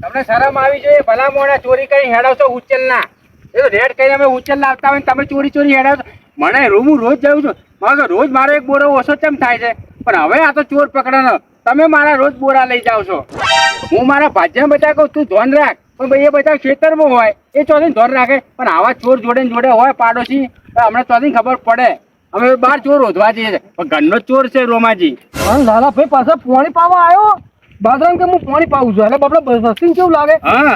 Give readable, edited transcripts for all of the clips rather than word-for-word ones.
તમને શરમ આવી જોઈએ ભલા મોણા ચોરી કરી હેડાવશો ઉચ્ચલ ના એ તો રેડ કરીને અમે ઉચ્ચલ લાવતા હોય તમે ચોરી ચોરી હેડાવશો મને હું રોજ જાઉં છું મારો રોજ મારો એક બોરો ઓછો ચમ થાય છે પણ હવે આ તો ચોર પકડવાનો તમે મારા રોજ બોરા લઈ જાવ છો હું મારા ભાજ્યા બધા કહું તું ધોન રાખ પણ ભાઈ એ બધા ખેતરમાં હોય એ ચોથી ધોન રાખે પણ આવા ચોર જોડે જોડે હોય પાડોશી અમને ચોથી ખબર પડે અમે બહાર ચોર રોધવા જઈએ છીએ પણ ઘરનો ચોર છે રોમાજી. લાલા ભાઈ પાછા પાણી પાવા આવ્યો બાદરામ કે હું પાણી પાવું છું એટલે બાપડે વસ્તી કેવું લાગે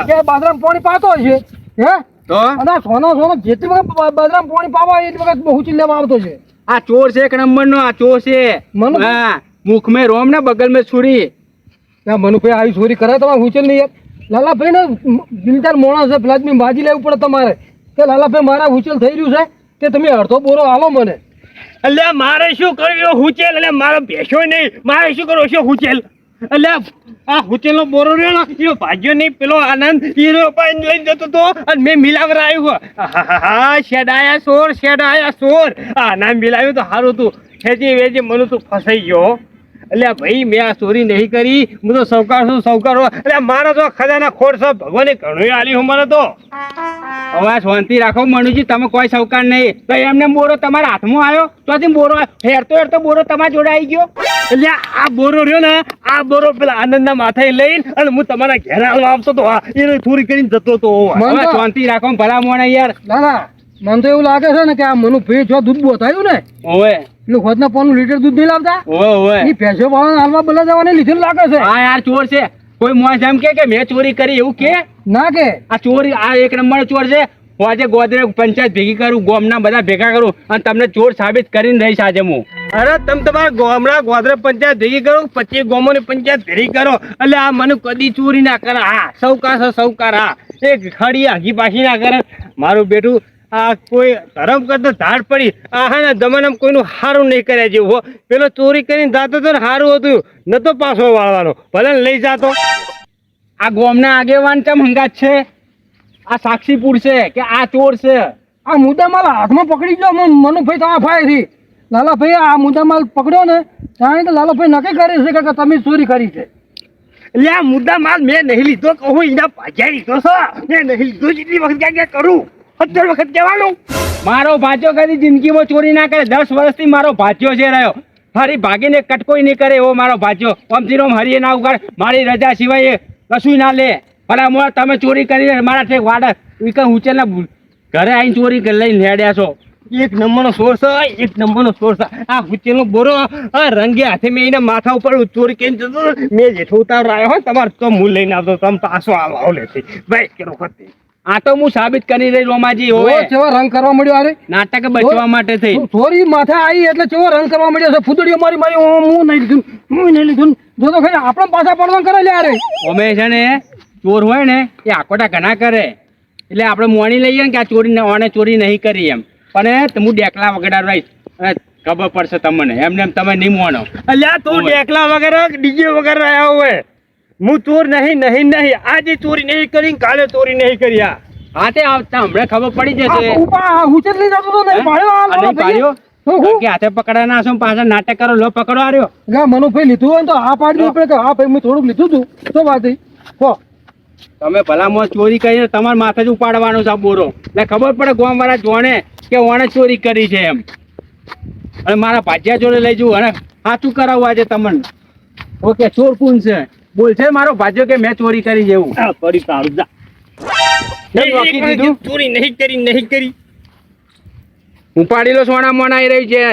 કે બાદરામ પાણી પાતો છે હે તો અને સોનો જેટલી વખત બાદરામ પાણી પાવા એટલી વખત બહુ ચિલ્લામાં આવતો છે. આ ચોર છે એક નંબર નો આ ચોર છે હા મુખ में रोम ने बगल में छुरी મનુભાઈ આવી ચોરી કરે તમારે હુચેલ નહીં લાલાભાઈ ને દિલદાર મોણા છે પ્લાઝમી બાજી લેવું પડે તમારે કે લાલાભાઈ મારા હુચેલ થઈ રહ્યું છે કે તમે અડધો બોરો આલો મને. એટલે મારે શું કર્યું હુચેલ એટલે મારો ભેંસો નહીં મારે શું કરવું છે હુચેલ એટલે આ હુચેલ નો બોરો રહ્યો ને એ ભાગ્યો નહીં પેલો આનંદ હીરો પાઈને લઈ જતો હતો અને મેં મિલાવર આવ્યું શેડાયા સોર આ નામ મિલાવ્યું તો સારું હતું ખેજી વેજી મને તું ફસાઈ ગયો એટલે ભાઈ મેં આ ચોરી નહીં કરી હું તો સૌકાર એટલે મારા તો ખજાના ખોર છે ભગવાને ઘણું આલી હું મને તો હવે શાંતિ રાખો મનુજી તમે કોઈ સૌકાર નહીં તો એમને બોરો તમારા હાથમાં આવ્યો તો બોરો હેરતો બોરો તમારા જોડે આવી ગયો એટલે આ બોરો રહ્યો ને આ બોરો પેલા આનંદના માથે લઈને અને હું તમારા ઘેર આવતો તો એને ચોરી કરીને જતો હતો. હવે શાંતિ રાખો ભલા મોણા યાર. દાદા મને તો એવું લાગે છે ને કે આ મનુભાઈ જો દૂધ બોતાયું ને ઓવે એટલે ખોદના 5 લીટર દૂધ નહીં લાવતા ઓવે એ ભેંસો પાવન હાલવા બલા જવાને લીધેલું લાગે છે. હા યાર ચોર છે કોઈ મોજ એમ કે મેં ચોરી કરી એવું કે ના કે આ ચોરી આ એક નંબર ચોર છે. હું આજે ગોદરે પંચાયત ભેગી કરું ગોમના બધા ભેગા કરું અને તમને ચોર સાબિત કરીને રહીશ આજે હું. અરે તમે તમારા ગામડા ગોધરા પંચાયત ભેગી કરો 25 ગામોની પંચાયત ભેગી કરો એટલે આ મને કદી ચોરી ના કરે. હા સૌકાર હા એક ખડી આગી પાછી ના કરે મારું બેટું આ કોઈ ધરમ કરતો ધાડ પડી આ હા ને જમાનામાં કોઈનું સારું નહીં કર્યા જેવું પેલો ચોરી કરીને જાતો હતો ને સારું હતું નતો પાછો વાળવાનો ભલે લઈ જાતો. આ ગોમના આગેવાન ચમ હંગાત છે આ સાક્ષી પૂરશે કે આ ચોર છે. આ મુદ્દામાલ હાથમાં પકડી ગયો મનુભાઈ તમારા ફાયથી લાલાભાઈ આ મુદ્દામાલ પકડ્યો ને કારણ કે લાલાભાઈ નક્કી કરે છે કે તમે ચોરી કરી છે. એટલે આ મુદ્દા માલ મેં નહીં લીધો કહું એના ભાગ્યા લીધો છે મેં નહીં લીધો જેટલી વખત ક્યાં કરું 17 વખત કહેવાનું. મારો ભાજ્યો કદી જિંદગીમાં ચોરી ના કરે 10 વર્ષથી મારો ભાજ્યો છે રહ્યો ફરી ભાગીને કટકોઈ નહીં કરે એવો મારો ભાજ્યો ઓમથી રોમ હરીએ ના ઉગાડ મારી રજા સિવાય કશું ના લે ભલા મોડા તમે ચોરી કરી મારા ઠેક વાડા વિકા ઉચેલના ઘરે આવીને ચોરી લઈને હેડ્યા છો. એક નંબરનો સોર છે એક નંબરનો સોર છે આ હુચેલનો બોરો આ રંગે હાથે મેં એના માથા ઉપર ચોરી કરીને જતો મેં જેઠો ઉતાર આવ્યો હોય તમારે તો હું લઈને આવતો તમે પાછો આવો લેતી ભાઈ કે વખત આ તો હું સાબિત કરી રહી રોમાજી હોય કેવો રંગ કરવા મળ્યો અરે નાટક બચવા માટે થઈ થોડી માથે આવી એટલે કેવો રંગ કરવા મળ્યો છે ફૂદડીઓ મારી હું નહીં લીધું જો તો ખાલી આપણે પાછા પડવા કરે લે અરે અમે છે ને ચોર હોય ને એ આકોટા ઘણા કરે એટલે આપણે મોણી લઈએ ને કે આ ચોરી નહીં કરી એમ પણ હું ડેકલા વગડાર રહીશ અને ખબર પડશે તમને એમને તમે નહીં મોનો. અલ્યા તું ડેકલા વગર ડીજે વગર રહ્યા હોય હું ચોર નહીં આજે ચોરી નહીં કરી કાલે ચોરી નહીં કર્યા. હા તે આવતા હમણાં ખબર પડી જશે. હુચેલ લઈ જતો તો નહીં પાડ્યો હાથે પકડા ના છો પાછા નાટક કરો લો પકડો આવ્યો એટલે મનુભાઈ લીધું હોય તો આ પાડ્યું આપણે કે હા ભાઈ મેં થોડુંક લીધું હતું શું વાત કહો તમે ભલામાં ચોરી કરીને તમારા માથે જ ઉપાડવાનો છે આ બોરો એટલે ખબર પડે ગામ વાળા જોણે કે ઓણે ચોરી કરી છે એમ અને મારા ભાજ્યા જોડે લઈ જવું અને સાચું કરાવવું આજે તમને ઓકે ચોર કોણ છે બોલ છે મારો ભાજ્યો કે મેં ચોરી કરી જેવું ફરી તારું જા ચોરી નહીં કરી ઉપાડી લો સોના મોના આવી રહી છે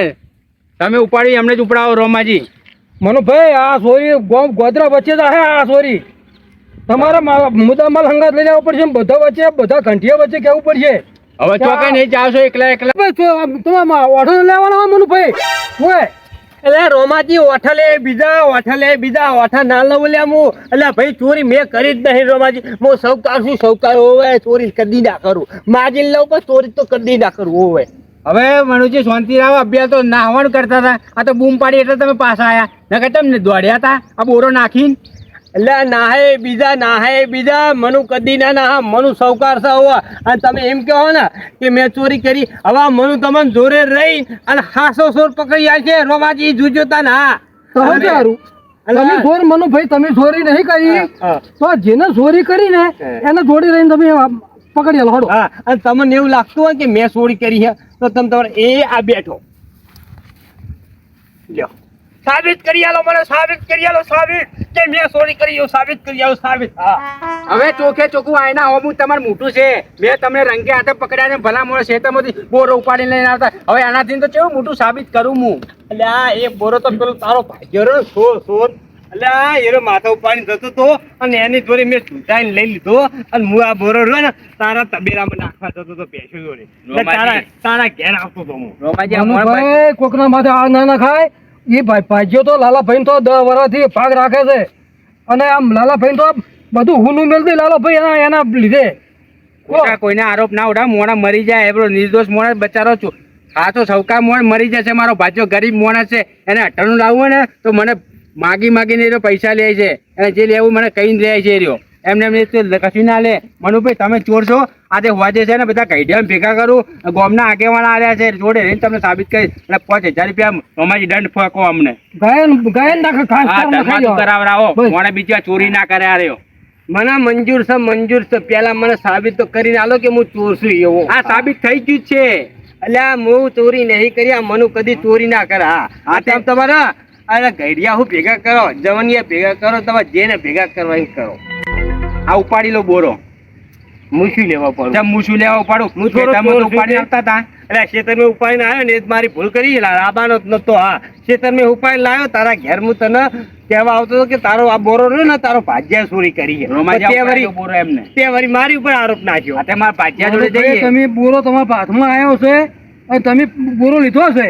તમે ઉપાડી એમને જ ઉપડાવો રોમાજી. મનુભાઈ આ ચોરી ગોધરા વચ્ચે જ આ ચોરી તમારે મુદ્દામાલ હંગાત લઈ જવો પડશે બધા વચ્ચે બધા ઘંટિયા વચ્ચે કેવું પડશે. હવે ચોકે નહીં જાવશો એકલા તમે ઓઠો લેવાનો હોય મનુભાઈ હોય એટલે રોમાજી ઓઠલે બીજા ઓઠા ના લઉં લે હું એટલે ભાઈ ચોરી મેં કરી જ નહીં રોમાજી હું સૌકાર હોવે ચોરી કદી ના કરું માજી લઉં પણ ચોરી તો કદી ના કરું હોવે. હવે મનુજી શાંતિ રાવ અભ્યાસ તો નાહવાણ કરતા હતા આ તો બૂમ પાડી એટલે તમે પાછા આવ્યા નકર તમને દોડ્યા હતા આ બોરો નાખીને એટલે નાહે બીજા મનુ કદી ના નાહા મનુ સૌકાર છે અને તમે એમ કહો ને કે મેં ચોરી કરી હવે મનુ તમને જોરે રહી અને હાસો સોર પકડી છે રોમાજી જોજો તા ના સારું તમે ચોર મનુભાઈ તમે ચોરી નહીં કરી હા. તો જેને ચોરી કરી ને એને જોડી રહીને તમે પકડી લો હડો. હા અને તમને એવું લાગતું હોય કે મેં ચોરી કરી છે તો તમે તમારે એ આ બેઠો લ્યો સાબિત કરી આલો મને સાબિત કરી આલો સાબિત કે મેં ચોરી કરી એવું સાબિત કરી આલો સાબિત હા હવે ચોખે ચોખ્ખું આયના હોમું તમારું મોટું છે. મેં તમને રંગે હાથે પકડ્યા ને ભલા મોડે શેતામાંથી બોરો ઉપાડીને લઈને આવતા. હવે આનાથી તો કેવું મોટું સાબિત કરું હું. એટલે આ એ બોરો તો પેલો તારો ભાગ્યો રહ્યો સોર એટલે આ એનો માથા ઉપાડીને જતો તો અને એની જોડે મેં ચૂંટાઈને લઈ લીધો અને હું આ બોરો રહ્યો ને તારા તબેલામાં નાખવા જતો તો ભેંસો જોડે એટલે તારા ઘેર આવતો તો હું રોમાજી આ મોણ મનુભાઈ કોકના માથે આ ના ખાય. એ ભાઈઓ તો લાલાભાઈ તો 10 વર્ષથી ભાગ રાખે છે અને આમ લાલાભાઈ તો બધું હુનું મેળવી લાલાભાઈ એના લીધે ખોટા કોઈને આરોપ ના ઉડાવ. મોણા મરી જાય એવો નિર્દોષ મોણા બચારો છું. આ તો સૌકા મોણ મરી જશે. મારો ભાજો ગરીબ મોણા છે, એને અઠાણું લાવવું હોય ને તો મને માગીને એ પૈસા લે છે. અને જે લેવું મને કહીને લે છે રહ્યો. એમને કશું ના લે. મનુભાઈ તમે ચોર છો. આજે હોજે છે ને બધા કઈડિયા ભેગા કરું. ગોમના આગેવાના આવ્યા છે જોડે રહીને તમને સાબિત કરી અને 5000 રૂપિયા અમારી દંડ ફાંકો અમને. ગાયન નાખે ખાસ કરાવરાવો. મોણે બીજી વાર ચોરી ના કરે રહ્યો. મને મંજૂર છે પેલા મને સાબિત તો કરીને આલો કે હું ચોર છું એવો. આ સાબિત થઈ ગયું છે. એટલે હું ચોરી નહીં કરી આ મનુ કદી ચોરી ના કરે. હા તેમ તમારા આ ઘડિયા હું ભેગા કરો જવનિયા ભેગા કરો તમે જેને ભેગા કરવા એ કરો. આ ઉપાડી લો બોરો. હું શું લેવા પડું હું શું લેવા ઉપાડું? હું થોડો ઉપાડી આવતા હતા. એટલે ખેતરમાં ઉપાડીને આવ્યો ને એ જ મારી ભૂલ કરી લાવવાનો જ નતો. હા ખેતરમાં ઉપાડીને લાવ્યો તારા ઘેર હું તને કહેવા આવતો હતો કે તારો આ બોરો રહ્યો ને તારો ભાજ્યા ચોરી કરી છે. બોરો એમને તે વળી મારી ઉપર આરોપ નાખ્યો. આ મારા ભાજ્યા જોડે જઈએ. તમે બોરો તમારા હાથમાં આવ્યો છે અને તમે બોરો લીધો છે.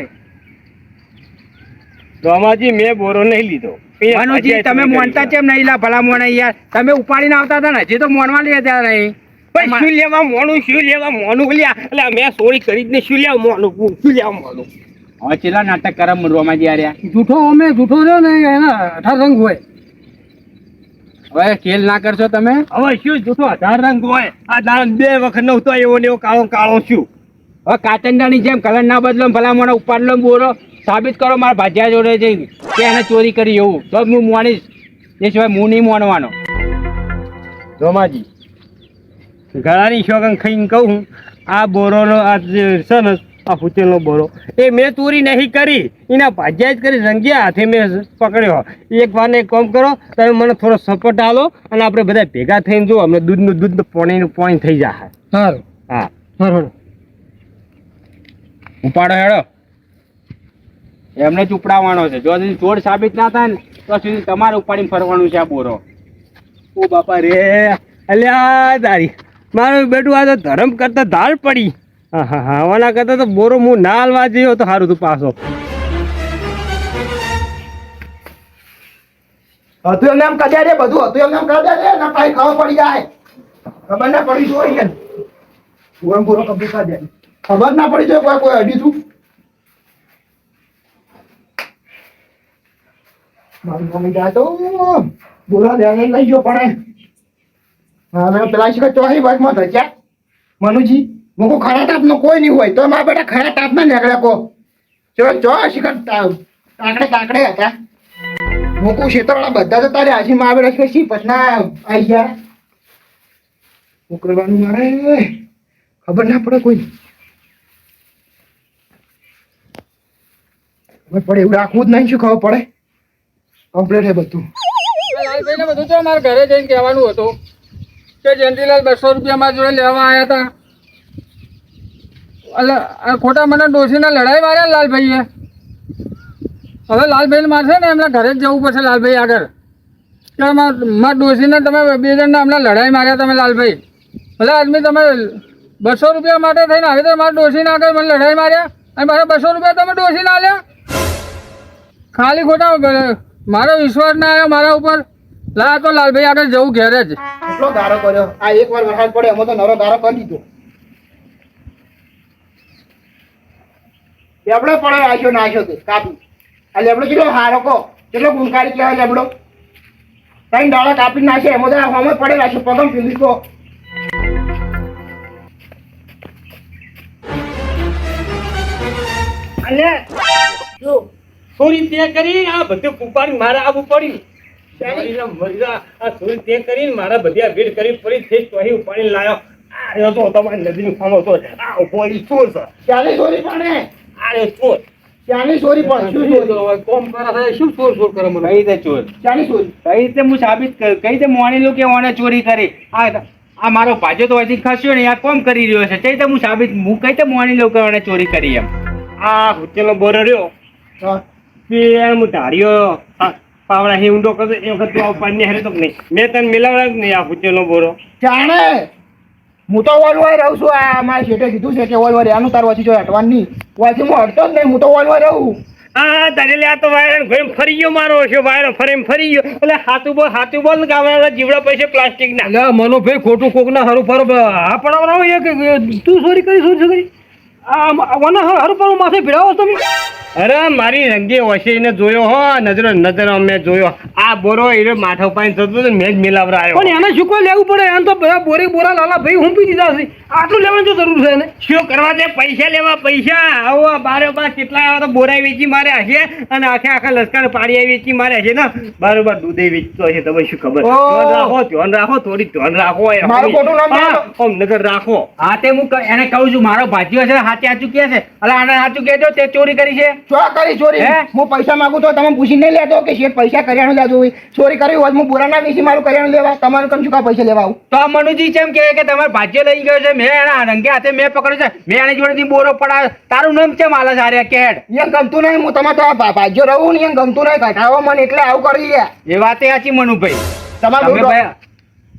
રોમાજી મેં બોરો નહીં લીધો. મનુજી તમે મોનતા કેમ નહીં લા ભલા મોણા યાર? તમે ઉપાડીને આવતા હતા ને હજી તો મોનવા લઈ જતા નહીં. શું લેવા મોનું લ્યા એટલે મેં ચોરી કરી જ ને શું લેવા મોનું હવે ચેલા નાટક કરે રોમાજી આર્યા. જૂઠો રહ્યો ને એના 18 રંગ હોય. હવે ખેલ ના કરશો તમે. હવે શું જૂઠો 18 રંગ હોય? આ દાન 2 વખત નહોતો એવો ને એવો કાળો શું? હવે કાચંડાની જેમ કલર ના બદલો ભલા મોણા ઉપાડ લો બોરો. સાબિત કરો મારા ભાજ્યા જોડે જઈને કે એને ચોરી કરી એવું તો હું મોણીશ. એ સિવાય હું નહીં મોનવાનો. રોમાજી ગળાની શોગન ખાઈને કહું આ બોરોનો આ જે છે ને આ ફૂચેલનો બોરો એ મેં ચોરી નહીં કરી એના ભાજ્યા જ કરી રંગ્યા હાથે મેં પકડ્યો. એક વાર એક કામ કરો તમે મને થોડો સપોર્ટ આલો અને આપણે બધા ભેગા થઈને જો અમને દૂધનું પાણી થઈ જાય. સારું હા સારું ઉપાડો હેડો. એમને જ ઉપડાવવાનો છે. જો સુધી ચોર સાબિત ના થાય ને તો સુધી તમારે ઉપાડીને ફરવાનું છે આ બોરો. ઓ બાપા રે અલ્યા તારી મારું બેટું આ તો ધર્મ કરતા ધાર પડી. હા આવાના કરતા તો બોરો હું ના હાલવા જયો તો સારું તું પાછો. હતું એમને એમ કદ્યા રે બધું હતું એમને એમ કદ્યા રે ના પાઈ ખાવા પડી જાય ખબર ના પડી જોઈએ પૂરો પૂરો કમ્પ્લીટ કરી દે ખબર ના પડી જોઈએ કોઈ અડીશું મારું મમ્મી જાય તો બોલા ધ્યાન લઈ ગયો પણ હવે પેલા શીખર ચોથી વર્ષમાં ધચ્યા મનુજી મૂકો ખરા ટાપ નો કોઈ નહીં હોય તો મારા બેટા ખરા ટાપ ના નીકળ્યા કો ચો શીખર કાકડે હતા મૂકું ક્ષેત્રવાળા બધા જતા રહ્યા છે મારા બેટા શી પછના આવી ગયા શું કરવાનું મારે ખબર ના પડે કોઈ ખબર પડે એવું રાખવું જ નહીં શું ખબર પડે કમ્પ્લીટ છે બધું. લાલભાઈને બધું તો મારા ઘરે જઈને કહેવાનું હતું કે જયંતિલાલ 200 રૂપિયા મારા જોડે લેવા આવ્યા હતા. એટલે આ ખોટા મને ડોશીના લડાઈ માર્યા ને લાલભાઈએ. હવે લાલભાઈને મારશે ને એમના ઘરે જ જવું પડશે લાલભાઈ આગળ કે મારા ડોશીને તમે 2 જણને હમણાં લડાઈ માર્યા તમે લાલભાઈ. ભલે આદમી તમે 200 રૂપિયા માટે થઈને આવી તો મારા ડોશીને આગળ મને લડાઈ માર્યા અને મારા 200 રૂપિયા તમે ડોશીને આલ્યા. ખાલી ખોટા મારો વિશ્વાસ ના આવ્યો મારા ઉપર. લા તો લાલભાઈ આગળ જવું ઘેર જ. કેટલો ગારો કર્યો આ એક વાર વરસાદ પડે એમાં તો નરો ગારો કરી દીધો લેબડો પડે આશો નાશો તે કાપી આ લેબડો કેટલો હારો કો કેટલો ગુણકારી કહેવાય લેબડો 3 ડાળા કાપી નાખે એમાં તો હોમે પડે રાખ્યો પગમ પીલી કો અલે જો થોડી તે કરી આ બધું ઉપાડી મારે આવવું પડ્યું મારી ના મજા આ થોડી તે કરીને મારા બધી આ ભીડ કરી ફરી થઈ તો અહીં ઉપાડીને લાયો આ રહ્યો તો તમારી નદીનું ખામો તો આ ઉભો ઈ ચોર છે ચાલી ચોરી પડે આ રહ્યો ચોર ચાલી ચોરી પડે શું ચોરી કોમ કરે છે શું ચોર કરે મને કઈ રીતે ચોર ચાલી ચોરી કઈ રીતે હું સાબિત કરું કઈ રીતે મોણી લો કે ઓને ચોરી કરી આ મારો ભાજો તો અહીંથી ખસ્યો ને આ કોમ કરી રહ્યો છે કઈ રીતે હું સાબિત હું કઈ રીતે મોણી લો કે ઓને ચોરી કરી એમ આ હોટેલનો બોરો રહ્યો હા. તે હું ધાર્યો પાવડા હે ઊંડો કરતો એ વખત તું આ ઉપાડીને હેરે તો નહીં મેં તને મિલાવડા જ નહીં આ હોટેલનો બોરો જાણે હું તો ઓલવાય રહું છું આ મારા શેઠે કીધું છે કે ઓલવાય આનું તાર વચ્ચે જો હટવાનું નહીં વાંચી હું હટતો જ નહીં હું તો ઓલવાય રહું આ તારે લે આ તો વાયર ઘરે ફરી ગયો મારો છે વાયર ફરી ગયો એટલે હાથું બોલ ને ગાવડા જીવડા પૈસે પ્લાસ્ટિક ના એટલે મનો ભાઈ ખોટું કોક ના હારું ફરો આ પડાવવાનો હોય કે તું ચોરી કરી આ મને હારું ફરો માથે ભીડાવો તમે અરે મારી રંગે વસે એને જોયો હો નજરો મેં જોયો આ બોરો એ માથા પાણી થતો હતો ને મેં જ મિલાવરાયો પણ એને શું કોઈ લેવું પડે એને તો બધા બોરા લાલા ભાઈ હુંપી દીધા છે આટલું લેવાની શું જરૂર છે એને શું કરવા દે પૈસા લેવા પૈસા આવો બારોબાર કેટલા આવા તો બોરા વેચી માર્યા છે અને આખા લશ્કર પાડી વેચી માર્યા છે ને બારોબાર દૂધે વેચતો છે તમે શું ખબર ધ્યાન રાખો થોડી ધ્યાન રાખો મારું ખોટું નામ લેવાનું. આમ નજર રાખો હા તે હું એને કહું છું મારો ભાજીઓ છે સાચું કે છે અલા આને સાચું કહેજો તે ચોરી કરી છે ચો કરી ચોરી હે? હું પૈસા માંગુ તો તમે પૂછી નહીં લેતો કે શેઠ પૈસા કરિયાણું લેજો હોય ચોરી કરી હોય તો હું બોરા ના વેચી મારું કરિયાણું લેવા તમારું કેમ શું કા પૈસા લેવા આવું તો આ મનુજી કેમ કે તમારો ભાજ્ય લઈ ગયો છે મેં એના રંગે હાથે મેં પકડ્યો છે મેં એની જોડેથી બોરો પડાવ્યો તારું નામ છે માલા સારે કેડ અહીંયા ગમતું નહીં હું તમે તો ભાગ્યો રહું ને અહીંયા ગમતું નહીં ઘટાડો મને એટલે આવું કરી લે એ વાતે સાચી મનુભાઈ તમારું તમે બધું ભાઈ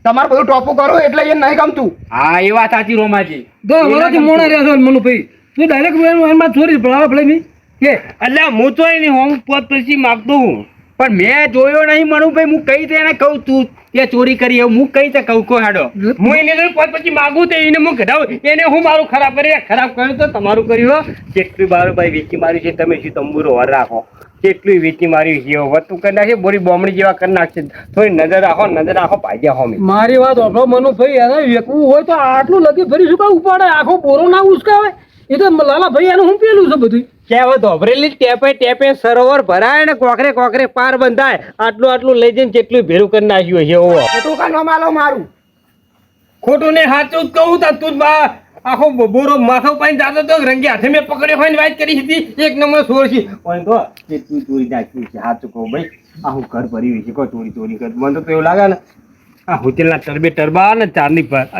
તમારું બધું ટોપું કરું એટલે એ નહીં ગમતું હા એ વાત સાચી રોમાજી તો વરાથી મોણા રહ્યા છો મનુ ભાઈ તું ડાયરેક્ટ એમાં ચોરી ભરાવા પડે મી કે એટલે હું તો એની હોમ પોત પછી માગતો હું પણ મેં જોયો નહીં મનુભાઈ હું કઈ રીતે એને કહું તું તે ચોરી કરી એવું હું કઈ રીતે કહું કો હાડો હું એને જો પોત પછી માગું તો એને હું ઘટાડું એને હું મારું ખરાબ કર્યું તો તમારું કર્યું જેટલું બારું ભાઈ વેચી માર્યું છે તમે શું તંબુરો વર રાખો કેટલું વેચી માર્યું છે વસ્તુ કરી નાખે બોરી બોમડી જેવા કરી નાખશે થોડી નજર રાખો ભાગ્યા હોમી મારી વાત આપણો મનુ ભાઈ એને વેકવું હોય તો આટલું લગી ફરી શું કાં ઉપાડે આખો બોરો ના ઉસકાવે એ તો લાલા ભાઈ એનું હું પેલું છે બધું કહેવત ધોબરેલી ટેપે સરોવર ભરાય ને કોકરે પાર બંધાય આટલું લઈ જઈને કેટલું ભેરું કરી નાખ્યું છે ઓવો ખોટું કાન માલો મારું ખોટું ને સાચું જ કહું તા તું આખો બોરો માથો પાણી જાતો તો રંગે હાથે મેં પકડ્યો હોય ને વાત કરી હતી એક નંબર સોર છે પણ તો કેટલું ચોરી નાખ્યું છે સાચું કહું ભાઈ આખું ઘર ભરી છે કોઈ ચોરી કર મને તો એવું લાગે ને આ હોટેલના ટરબા ને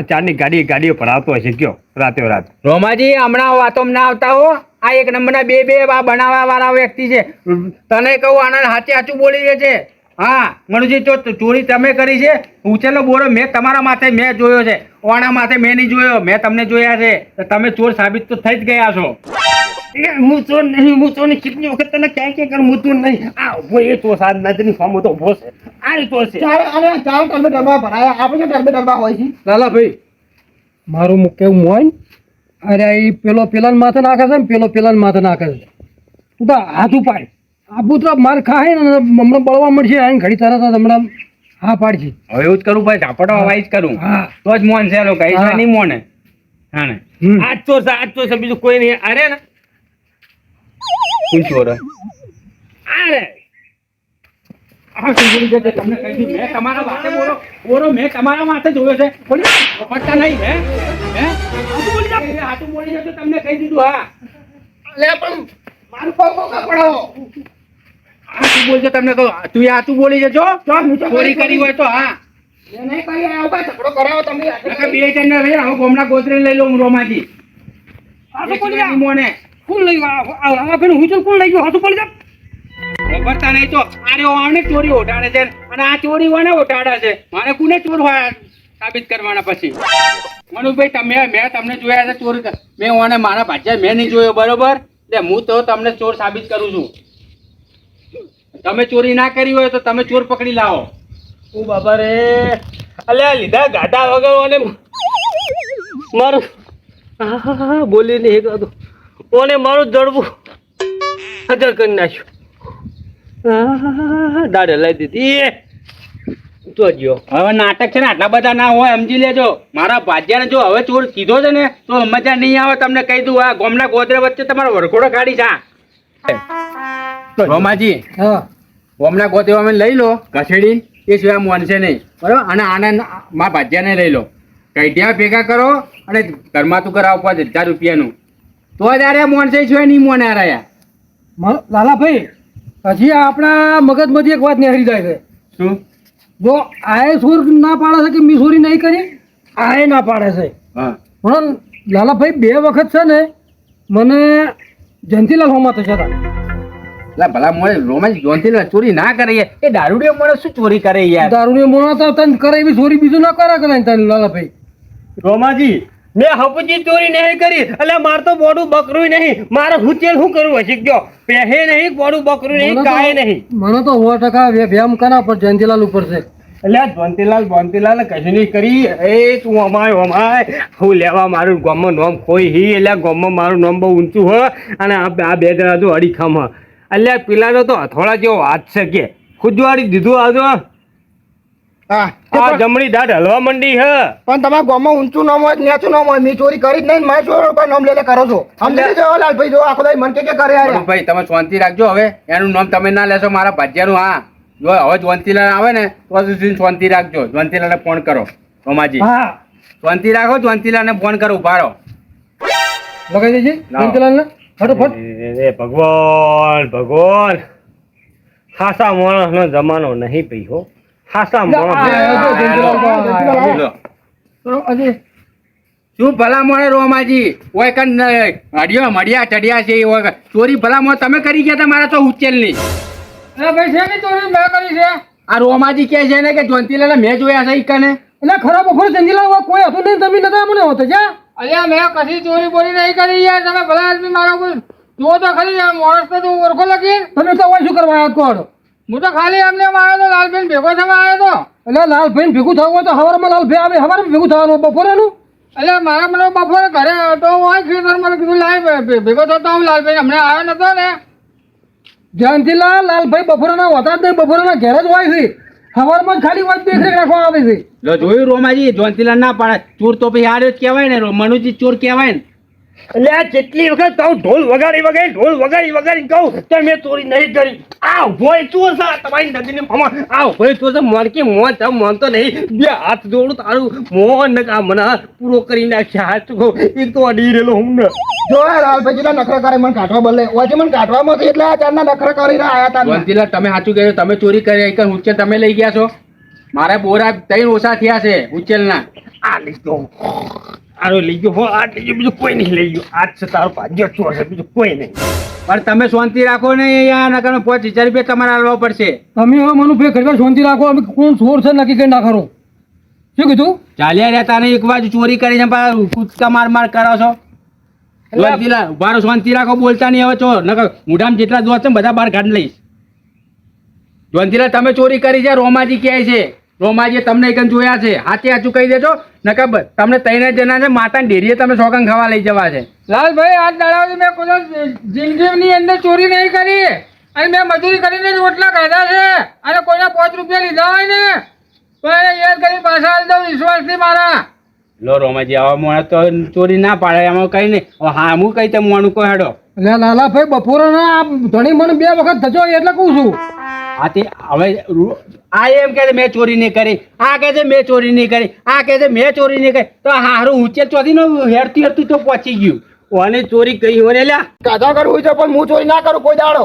ચારની ગાડીઓ ભરાવતો હશે કયો રાતે રોમાજી હમણાં વાતો ના આવતા હો આ એક નંબરના બે આ બનાવવા વાળા વ્યક્તિ છે તને કહું આનંદ સાચું બોલી રહે છે હા મનુજી તો ચોરી તમે કરી છે ઉછેલો બોરો મેં તમારા માથે મેં જોયો છે ઓના માથે મેં નહીં જોયો મેં તમને જોયા છે તો તમે ચોર સાબિત તો થઈ જ ગયા છો હું ચોર નહીં કેટલી વખત તને ક્યાં કરું હું ચોર નહીં આ ઉભો એ ચોર સાદ નજરની ફોર્મ તો ઉભો છે આ ચોર છે ચાલો ટરબે ડબ્બા ભરાયા આપણે ટરબે ડબ્બા હોય છે લાલા ભાઈ મારું કેવું મોય અરે એ પેલાને માથે નાખે છે ને પેલાને માથે નાખે છે તું તો હાથ ઉપાડ આ પુત્ર માર ખાય ને હમણાં બળવા મળશે આઈને ઘડી તરત જ હમણાં હા પાડશે હવે એવું જ કરું ભાઈ ઝાપટો હવાઈ જ કરું હા તો જ મોન છે લોકો હા. નહીં મોને હા ને આ ચોર છે બીજું કોઈ નહીં અરે ને કોણ ચોર અરે તમને કહી દીધું મેં તમારા માથે બોરો મેં તમારા માથે જોયો છે બોલી પટ્ટા નહીં હે હાથું બોલી જતો તમને કહી દીધું હા લે પણ મારું પગ પકડાવો હાથું બોલજો તમને કહું તું હાથું બોલી જજો ચોરી કરી હોય તો હા મેં નહીં કરી આવો ભાઈ ઝઘડો કરાવો તમે નકર બે જણ ને હવે ગોમના ગોત્રે લઈ લઉં રોમાજી આ તો કોણ એક મોને કોણ લઈ આ પેલું હુચલ કોણ લઈ ગયો હાથું પડી જા ખબરતા નહીં તો આરે આમને ચોરી ઓટાડે છે અને આ ચોરી કોને ઓટાડે છે મારે કોને ચોર હોય સાબિત કરવાના પછી મનુભાઈ મેં તમને જોયા છે ચોરી મેં ઓને મારા ભાજ્યા મેં નહીં જોયો બરોબર એટલે હું તો તમને ચોર સાબિત કરું છું તમે ચોરી ના કરી હોય તો તમે ચોર પકડી લાવો ઓ બાબા રે અલ્યા લીધા ગાડા વગર ઓને મારું બોલી નહીં એક ઓને મારું જડવું હજાર કરી નાખ્યું દાડે લઈ દીધી તો ગયો હવે નાટક છે ને આટલા બધા ના હોય સમજી લેજો મારા ભાજ્યાને જો હવે ચોર કીધો છે ને તો મજા નહીં આવે તમને કહી દઉં આ ગોમના ગોદરે વચ્ચે તમારો વરઘોડો કાઢી છે રોમાજી હા ઓમના ગોતે અમે લઈ લો ઘસેડી એ સિવાય મોનશે નહીં બરાબર અને આને માં ભાજ્યાને લઈ લો કઈઢિયા ભેગા કરો અને ઘરમાં તું કરાવ 5000 રૂપિયાનું તો ત્યારે મોનશે સિવાય નહીં મોને રહ્યા લાલાભાઈ હજી આપણા મગજમાંથી એક વાત નીકળી જાય છે શું જો આએ સુર ના પાડે છે કે મી ચોરી નહીં કરી આએ ના પાડે છે હા પણ લાલાભાઈ 2 વખત છે ને મને જયંતીલાલ હોમાં થયા હતા એટલે ભલા મોને રોમાજી જોનથી ચોરી ના કરે યાર. એ દારૂડિયો મોણે શું ચોરી કરે યાર દારૂની મોણા તો તને કરે એવી ચોરી બીજું ના કરે કરે તને લાલાભાઈ રોમાજી મેં હપુજી ચોરી નહીં કરી એટલે માર તો બોડું બકરું નહીં મારે હુચેલ શું કરવું હશે કયો પહેે નહીં બોડું બકરું નહીં કાંઈ નહીં મને તો 100% વ્યાયામ કરા પર જયંતીલાલ ઉપર છે એટલે જોનતીલાલ કશું નહીં કરી એ તું અમાય હું લેવા મારું ગામમાં નોમ કોઈ હી એટલે ગામમાં મારું નામ બહુ ઊંચું હોય અને આ 2 જણા તો અડીખમ હ એટલે પેલા તો હથોડા જેવો હાથ છે કે ખુદવાડી દીધું આજો હા આ જમણી દાઢ હલવા મંડી હે પણ તમારા ગામમાં ઊંચું નામ હોય નેચું નામ હોય મેં ચોરી કરી જ નહીં મારે ચોર પર નામ લે કરો છો સમજી લેજો લાલભાઈ જો આખો દાઈ મન કે કરે યાર ભાઈ તમે શાંતિ રાખજો હવે એનું નામ તમે ના લેશો મારા ભાજ્યાનું હા જો હવે જોનતીલાલ આવે ને તો સુધી શાંતિ રાખજો જોનતીલાલને ફોન કરો રોમાજી હા શાંતિ રાખો જોનતીલાલને ફોન કરો ઉભા રહો લગાઈ દેજે જયંતીલાલને ફટાફટ એ ભગવાન ખાસા માણસનો જમાનો નહીં પઈ હો ખાસા માણસ લો. શું ભલા મોણે રોમાજી ઓય કન હડિયો મડિયા ચડિયા છે ઓય કન. ચોરી ભલા મોણે તમે કરી ગયા તમારા તો ઉચ્ચેલની ભાઈ છે ની ચોરી મેં કરી છે આ રોમાજી કહે છે ને કે જોનતીલાલ મેં જોયા છે ઈ કને એટલે ખરાબ બપોરે જયંતીલાલ કોઈ હતું નહીં તમે નતા મને હોતો જા અલ્યા મેં કશી ચોરી બોરી નહીં કરી યાર તમે ભલા આદમી મારો કોઈ જુઓ તો ખરી આ માણસ તો તું ઓળખો લખી તમે તો હોય શું કરવા આવ્યા કોણ હું તો ખાલી એમને આવ્યો તો લાલબેન ભેગો થવા આવ્યો તો એટલે લાલભાઈ ભેગું થવું હોય તો હવારમાં લાલભાઈ આવે હવારમાં ભેગું થવાનું બપોરેનું અલ્યા મારા મને બપોરે ઘરે તો હોય ખેતર મને કીધું લાય ભેગો થતો હું લાલબેન હમણાં આવ્યો નતો ને જયંતીલાલ લાલભાઈ બપોરના હોતા જ નહીં બપોરના ઘેર જ હોય છે હવારમાં જ ખાલી વાત દેખરેખ રાખવા આવે છે લો જોયું રોમાજી જોનતીલાલ ના પાડે ચોર તો ભાઈ હારે જ કહેવાય ને મનુજી ચોર કહેવાય ને એટલે આ જેટલી વખત કહું ઢોલ વગાડી કહું તો મેં ચોરી નહીં કરી આ ભોય ચોર છે તમારી નદીની ફામાં આ ભોય ચોર છે મોનકી મોન તમે મોનતો નહીં 2 હાથ જોડું તારું મોન ને આ મને પૂરો કરી નાખ્યા હાથ કહું એક તો અડી રહેલો હું ને જો લાલભાઈ જેટલા નખરા કરે મને કાઢવા બદલે ઓજે મને કાઢવામાં તો એટલે આ ચારના નખરા કરીને આયા તા જોનતીલાલ તમે સાચું કહ્યું તમે ચોરી કરી એક ઉચ્ચેલ તમે લઈ ગયા છો મારા બોરા 3 ઓછા થયા છે ઉચ્ચેલના આ લઈ ગયો આરો લઈ ગયો હો આ લઈ ગયો બીજું કોઈ નહીં લઈ ગયો આજ છે તારો ભાગ્ય ચોર છે બીજું કોઈ નહીં પણ તમે શાંતિ રાખો ને યાર નકર 5000 રૂપિયા તમારે આલવા પડશે તમે હવે મનુભાઈ ઘરમાં શાંતિ રાખો અમે કોણ ચોર છે નક્કી કરી ના કરો શું કીધું ચાલ્યા રહેતા ને એક બાજુ ચોરી કરી છે પાછા કૂદકા માર કરો છો જોનતીલાલ ઉભા રહો, શાંતિ રાખો બોલતા નહીં હવે ચોર નકર મોઢામાં જેટલા દોસ્ત છે ને બધા બહાર કાઢી લઈશ જોનતીલાલ તમે ચોરી કરી છે રોમાજી કહે છે રોમાજીએ તમને એક જોયા છે હાથે હાચું કહી દેજો નકર તમને 3 જણા છે માતાની ડેરીએ તમે સોગંદ ખાવા લઈ જવા છે લાલભાઈ આજ દાડાથી મેં કોઈ જિંદગીની અંદર ચોરી નહીં કરી અને મેં મજૂરી કરીને જ રોટલા ખાધા છે અને કોઈના 5 રૂપિયા લીધા હોય ને તો એને યાદ કરી પાછા આલી દઉં વિશ્વાસથી મારા લો રોમાજી આવા મોણા તો ચોરી ના પાડે એમાં કઈ નહીં હા હું કઈ તમે મોણું કહો હેડો એટલે લાલાભાઈ બપોરના આ ધણી મને 2 વખત થજો એટલે કહું છું હા તે હવે આ એમ કહે છે મેં ચોરી નહીં કરી આ કહે છે મેં ચોરી નહીં કરી આ કહે છે મેં ચોરી નહીં કરી તો હારું ઉચ્ચેર ચોથી નો હેરતી હેરતી તો પહોંચી ગયું ઓને ચોરી કરી હોય લ્યા કાઢા કરવું છે પણ હું ચોરી ના કરું કોઈ દાડો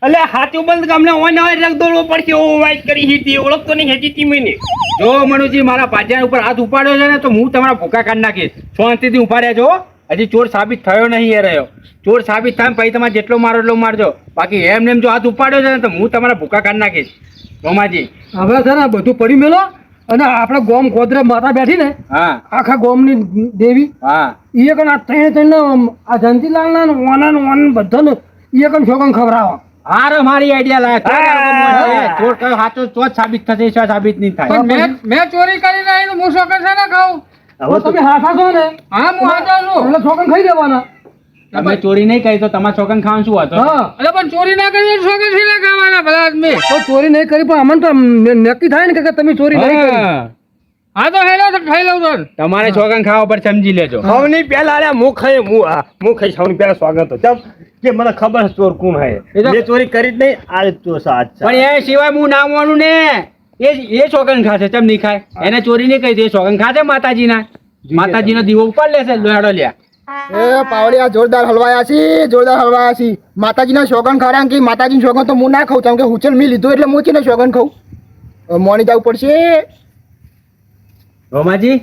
એટલે હાથું બંધ ગામને ઓને હોય રગ દોડવો પડશે ઓ વાઈટ કરી હતી ઓળખતો નહીં હતી તી મને જો મનુજી મારા ભાજ્યા ઉપર હાથ ઉપાડ્યો છે ને તો હું તમારા ભૂકા કાઢી નાખીશ શાંતિથી ઉભા રહેજો હજી ચોર સાબિત થયો નહીં એ રહ્યો ચોર સાબિત થાય ને પછી તમારે જેટલો મારો એટલો મારજો બાકી એમને એમ જો હાથ ઉપાડ્યો છે ને તો હું તમારા ભૂકા કાઢી નાખીશ રોમાજી હવે છે ને બધું પડી મેલો અને આપણે ગોમ ગોદરે માતા બેઠી ને હા આખા ગોમની દેવી હા એ કણ આ 3 આ જયંતીલાલના ઓન બધાને એ કણ છોકન ખવડાવો હા રે મારી આઈડિયા લાયા ચોર કયો સાચો તો જ સાબિત થશે શું સાબિત નહીં થાય પણ મેં ચોરી કરી નહીં તો હું શોકન છે ને ખાઉં હવે તમે હાથા છો ને હા હું હાથા છું એટલે છોકન ખાઈ દેવાના તમે ચોરી નહીં કરી તો તમારા છોકન ખાવાનું શું હતો હા અરે પણ ચોરી ના કરી તો શોકન છે ને ખાવાના ભલા આદમી તો ચોરી નહીં કરી પણ અમને તો નક્કી થાય ને કે તમે ચોરી નહીં કરી હા તો હેલો તો ખાઈ લઉં તો તમારે છોકન ખાવા પર સમજી લેજો. સૌની પહેલા અરે હું ખાઈ સૌની પહેલા સ્વાગત હતો ચમ કે મને ખબર છે ચોર કોણ હે જે ચોરી કરી જ નહીં આ તો સાચ પણ એ સિવાય હું ના માનું ને એ છોકન ખાશે ચમ નહીં ખાય એને ચોરી નહીં કરી દે છોકન ખાશે માતાજીનો દીવો ઉપર લેશે લોહાડો લ્યા. એ પાવડિયા જોરદાર હલવાયા છે માતાજીના શોગન ખારા કે માતાજીનું શોગન તો હું ના ખાઉં કેમ કે હુચલ મી લીધું એટલે હું ચીને શોગન ખાઉં મોની જવું પડશે. રોમાજી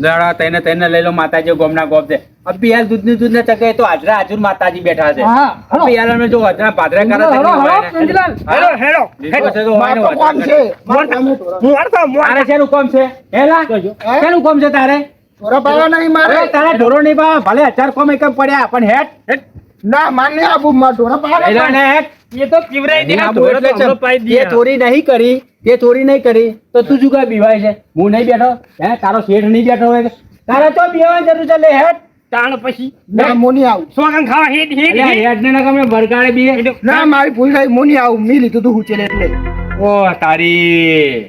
દડા તઈને લઈ લો માતાજી ગોમના ગોપ છે અબી હાલ દૂધ ને ચકે તો હાજર માતાજી બેઠા છે. હા, હાલો. અબી હાલ જો હાજરા ભાદરા કરે છે હેલો, હેલો, ચંદીલાલ. હેલો મારું કામ છે મારું કામ છે. તારે શેનું કામ છે હેલા શેનું કામ છે તારે થોડા પાવા નહીં મારે અરે તારા ઢોરો નહીં બા ભલે 1000 કોમ એકમ પડ્યા પણ હેટ ના માન્ય આબુ માર થોડા પાવા લઈ લો ને હેટ એ તો પીવરાઈ દે ના બોલ એટલે ચમ. તે ચોરી નહીં કરી તો તું શું કાંઈ બીવાય છે હું નહીં બેઠો હે તારો શેઠ નહીં બેઠો હોય તારે તો બીવાની જરૂર છે લે હેટ તાણ પછી ના મોની આવું સોગન ખાવા હેડ અલ્યા હેટ ને ના ગમે વરગાડે બી ના મારી ભૂલ થઈ મોની આવું મી લીધું તું હુચેલ એટલે ઓ તારી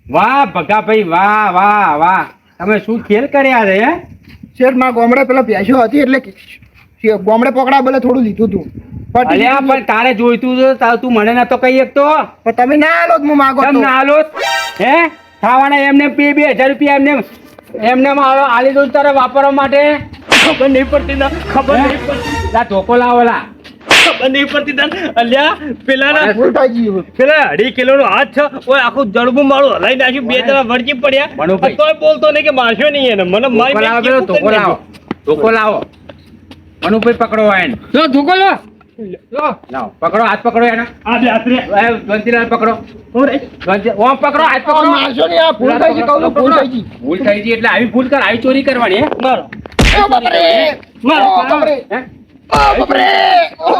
વાહ ભગાભાઈ વાહ તમે શું ખેલ કર્યા છે હે શેર માં ગોમડે પેલા ભેંસો હતી એટલે ગોમડે પકડા બોલે થોડું લીધું તું અલ્યા પણ તારે જોઈતું તો તું મને નતો કહી શકતો પણ તમે ના આલો હું માગો કેમ ના આલો હે ખાવાના એમને 2000 રૂપિયા એમને આલી દઉં તારે વાપરવા માટે ખબર નહીં પડતી ના ખબર નહીં પડતી લા ધોકો લાવો લા ખબર નહીં પડતી તને અલ્યા પેલા ભૂલ થઈ ગઈ પેલા 2.5 કિલોનો હાથ છે ઓય આખું જડબું મારું હલાઈ નાખ્યું બે જણા વળગી પડ્યા મનોભાઈ. તોય બોલતો નહીં કે મારશો નહીં એને મને મારી ધોકો લાવો મનુભાઈ પકડો એને જો ધોકો લો લાવો પકડો હાથ પકડો એના આ બે હાથ રે ધ્વંતીલાલ પકડો ઓમ પકડો હાથ પકડો મારશો નહીં આ ભૂલ થઈ ગઈ કહું છું, ભૂલ થઈ ગઈ ભૂલ થઈ ગઈ એટલે આવી ચોરી કરવાની હે મારો ઓ બાપરે મારો ઓ બાપરે હે ઓ બાપરે ઓ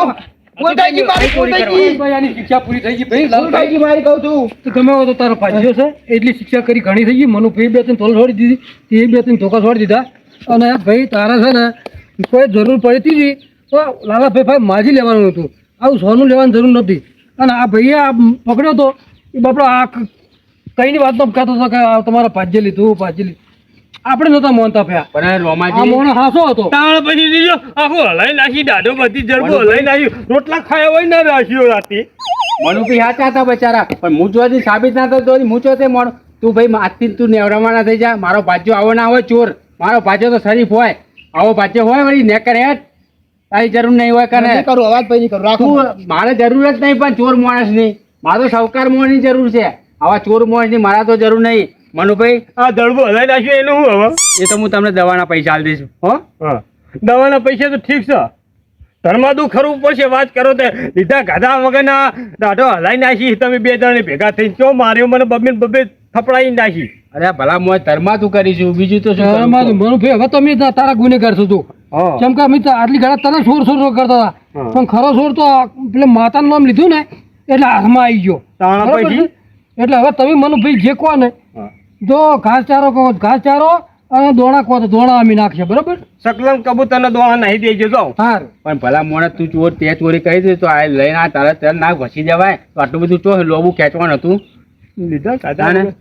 ભૂલ થઈ ગઈ મારી ભૂલ થઈ ગઈ ભાઈ આની શિક્ષા પૂરી થઈ ગઈ ભાઈ ભૂલ થઈ ગઈ મારી કહું છું તો ગમે હોય તો તારો ભાજ્યો છે એટલી શિક્ષા કરી ઘણી થઈ ગઈ મનુ ભાઈ 2-3 તોલ છોડી દીધી એ 2-3 ધોકા છોડી દીધા અને ભાઈ તારા છે ને કોઈ જરૂર પડતી હતી તો લાલાભાઈ માજી લેવાનું હતું આવું સોનું લેવાની જરૂર નથી અને આ ભાઈએ આ પકડ્યો તો એ બાપડો આ કઈની વાતનો કહેતો હતો કે આ તમારા ભાજ્ય લીધું આપણે નતા માનતા ભયા પણ આ રોમાજી મોણો હાસો હતો તાણ પછી દીજો આખું હલાઈ નાખી દાઢો બધી જડબું હલાઈ નાખ્યું રોટલા ખાયા હોય ના રાખ્યો રાતે મનુભાઈ હાચા હતા બચારા પણ હું જોથી સાબિત ના થતો હું ચોથે મોણ તું ભાઈ આજથી તું નેવરામાં ના થઈ જા મારો ભાજ્યો આવો ના હોય ચોર મારો ભાજ્યો તો શરીફ હોય આવો ભાજ્યો હોય વળી નેકર હેઠ તારી જરૂર નહીં હોય કને નહીં કરું અવાજ ભાઈ નહીં કરું રાખો તું મારે જરૂર જ નહીં પણ ચોર માણસ નહીં મારે તો સાવકાર મોણની જરૂર છે આવા ચોર મોણની મારા તો જરૂર નહીં મનુભાઈ આ દડબું હલાઈ નાખ્યું એનું શું હવે એ તો હું તમને દવાના પૈસા આલી દઈશું હો હા દવાના પૈસા તો ઠીક છે ધર્માદુ ખરવું પડશે વાત કરો તે લીધા ગાધા વગરના દાઢો હલાઈ નાખી તમે બે જણ ભેગા થઈ ચો માર્યો મને બબે થપડાઈ નાખી અરે ભલા મોય ધર્મા તું કરીશું બીજું તો શું કરું? મનુ ભાઈ હવે તમે તારા ગુનેગાર છો તું હા જેમ કે અમે તો આટલી ઘણા તને સોર કરતા હતા હા. પણ ખરો સોર તો પેલે માતાનું નામ લીધું ને એટલે હાથમાં આવી ગયો તાણા બરાબર પછી? છે? એટલે હવે તમે મને ભાઈ જે કહો ને હા. જો ઘાસચારો કહો ઘાસચારો અને દોણા કહો તો દોણા અમે નાખશે બરાબર સકલમ કબૂતરના દોણા નાહી દેજો જાઓ હાર પણ ભલા મોણે તું ચોર તે ચોરી કરી દે તો આ લઈને આ તારે તેલ ના ઘસી જવાય તો આટલું બધું ચો લોબું ખેંચવાનું હતું લીધા તાને? કાઢા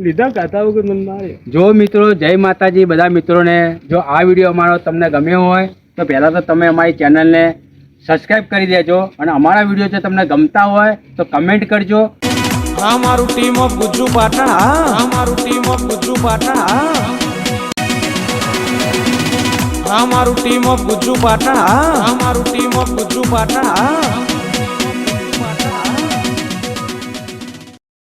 લીધા કાઢા વગર મને મારે જો મિત્રો જય માતાજી બધા મિત્રોને જો આ વિડીયો અમારો તમને ગમ્યો હોય તો પહેલાં તો તમે અમારી ચેનલને સબસ્ક્રાઈબ કરી દેજો અને અમારા વિડીયો જો તમને ગમતા હોય તો કમેન્ટ કરજો હા મારું ટીમ ઓફ ગુજ્જુ પાટણ હા મારું ટીમ ઓફ ગુજ્જુ પાટણ હા મારું ટીમ ઓફ ગુજ્જુ પાટણ હા મારું ટીમ ઓફ ગુજ્જુ પાટણ હા